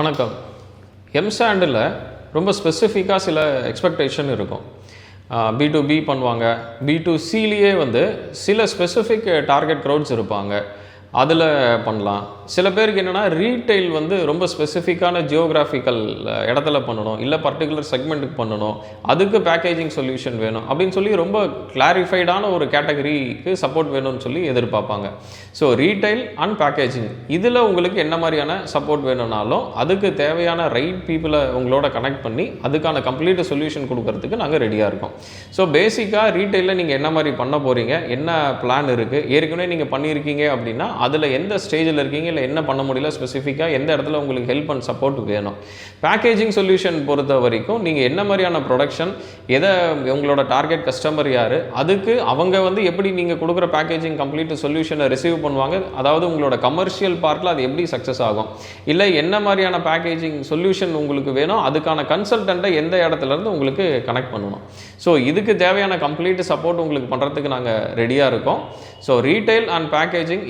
வணக்கம். எம்சாண்டில் ரொம்ப ஸ்பெசிஃபிக்காக சில எக்ஸ்பெக்டேஷன் இருக்கும். B2B பண்ணுவாங்க. B2Cலேயே வந்து சில ஸ்பெசிஃபிக் டார்கெட் க்ரௌட்ஸ் இருப்பாங்க. அதில் பண்ணலாம். சில பேருக்கு என்னென்னா ரீட்டெயில் வந்து ரொம்ப ஸ்பெசிஃபிக்கான ஜியோகிராஃபிக்கல் இடத்துல பண்ணணும், இல்லை பர்டிகுலர் செக்மெண்ட்டுக்கு பண்ணணும், அதுக்கு பேக்கேஜிங் சொல்யூஷன் வேணும் அப்படின்னு சொல்லி ரொம்ப கிளாரிஃபைடான ஒரு கேட்டகரிக்கு சப்போர்ட் வேணும்னு சொல்லி எதிர்பார்ப்பாங்க. ஸோ ரீட்டெயில் அண்ட் பேக்கேஜிங் இதில் உங்களுக்கு என்ன மாதிரியான சப்போர்ட் வேணும்னாலும் அதுக்கு தேவையான ரைட் பீப்புளை உங்களோட கனெக்ட் பண்ணி அதுக்கான கம்ப்ளீட் சொல்யூஷன் கொடுக்கறதுக்கு நாங்கள் ரெடியாக இருக்கோம். ஸோ பேசிக்காக ரீட்டெயிலில் நீங்கள் என்ன மாதிரி பண்ண போகிறீங்க, என்ன பிளான் இருக்குது, ஏற்கனவே நீங்கள் பண்ணியிருக்கீங்க அப்படின்னா அதில் எந்த ஸ்டேஜில் இருக்கீங்க, இல்லை என்ன பண்ண முடியல, ஸ்பெசிஃபிக்காக எந்த இடத்துல உங்களுக்கு ஹெல்ப் அண்ட் சப்போர்ட் வேணும். பேக்கேஜிங் சொல்யூஷன் பொறுத்த வரைக்கும் நீங்கள் என்ன மாதிரியான ப்ரொடக்ஷன், எதை உங்களோட டார்கெட் கஸ்டமர் யார், அதுக்கு அவங்க வந்து எப்படி நீங்கள் கொடுக்குற பேக்கேஜிங் கம்ப்ளீட் சொல்யூஷனை ரிசீவ் பண்ணுவாங்க, அதாவது உங்களோட கமர்ஷியல் பார்ட்டில் அது எப்படி சக்ஸஸ் ஆகும், இல்லை என்ன மாதிரியான பேக்கேஜிங் சொல்யூஷன் உங்களுக்கு வேணும், அதுக்கான கன்சல்டண்ட்டை எந்த இடத்துலேருந்து உங்களுக்கு கனெக்ட் பண்ணணும். ஸோ இதுக்கு தேவையான கம்ப்ளீட் சப்போர்ட் உங்களுக்கு பண்ணுறதுக்கு நாங்கள் ரெடியாக இருக்கோம். ஸோ ரீட்டெயில் அண்ட் பேக்கேஜிங்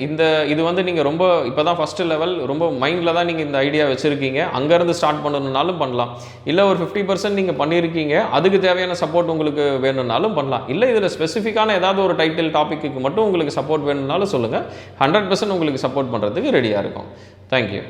இது வந்து நீங்கள் ரொம்ப இப்போ தான் ஃபஸ்ட்டு லெவல் ரொம்ப மைண்டில் தான் நீங்கள் இந்த ஐடியா வச்சுருக்கீங்க, அங்கேருந்து ஸ்டார்ட் பண்ணணுன்னாலும் பண்ணலாம். இல்லை ஒரு 50% நீங்கள் பண்ணியிருக்கீங்க, அதுக்கு தேவையான சப்போர்ட் உங்களுக்கு வேணும்னாலும் பண்ணலாம். இல்லை இதில் ஸ்பெசிஃபிக்கான ஏதாவது ஒரு டைட்டில் டாப்பிக்கு மட்டும் உங்களுக்கு சப்போர்ட் வேணும்னாலும் சொல்லுங்கள். 100% உங்களுக்கு சப்போர்ட் பண்ணுறதுக்கு ரெடியாக இருக்கும். தேங்க்யூ.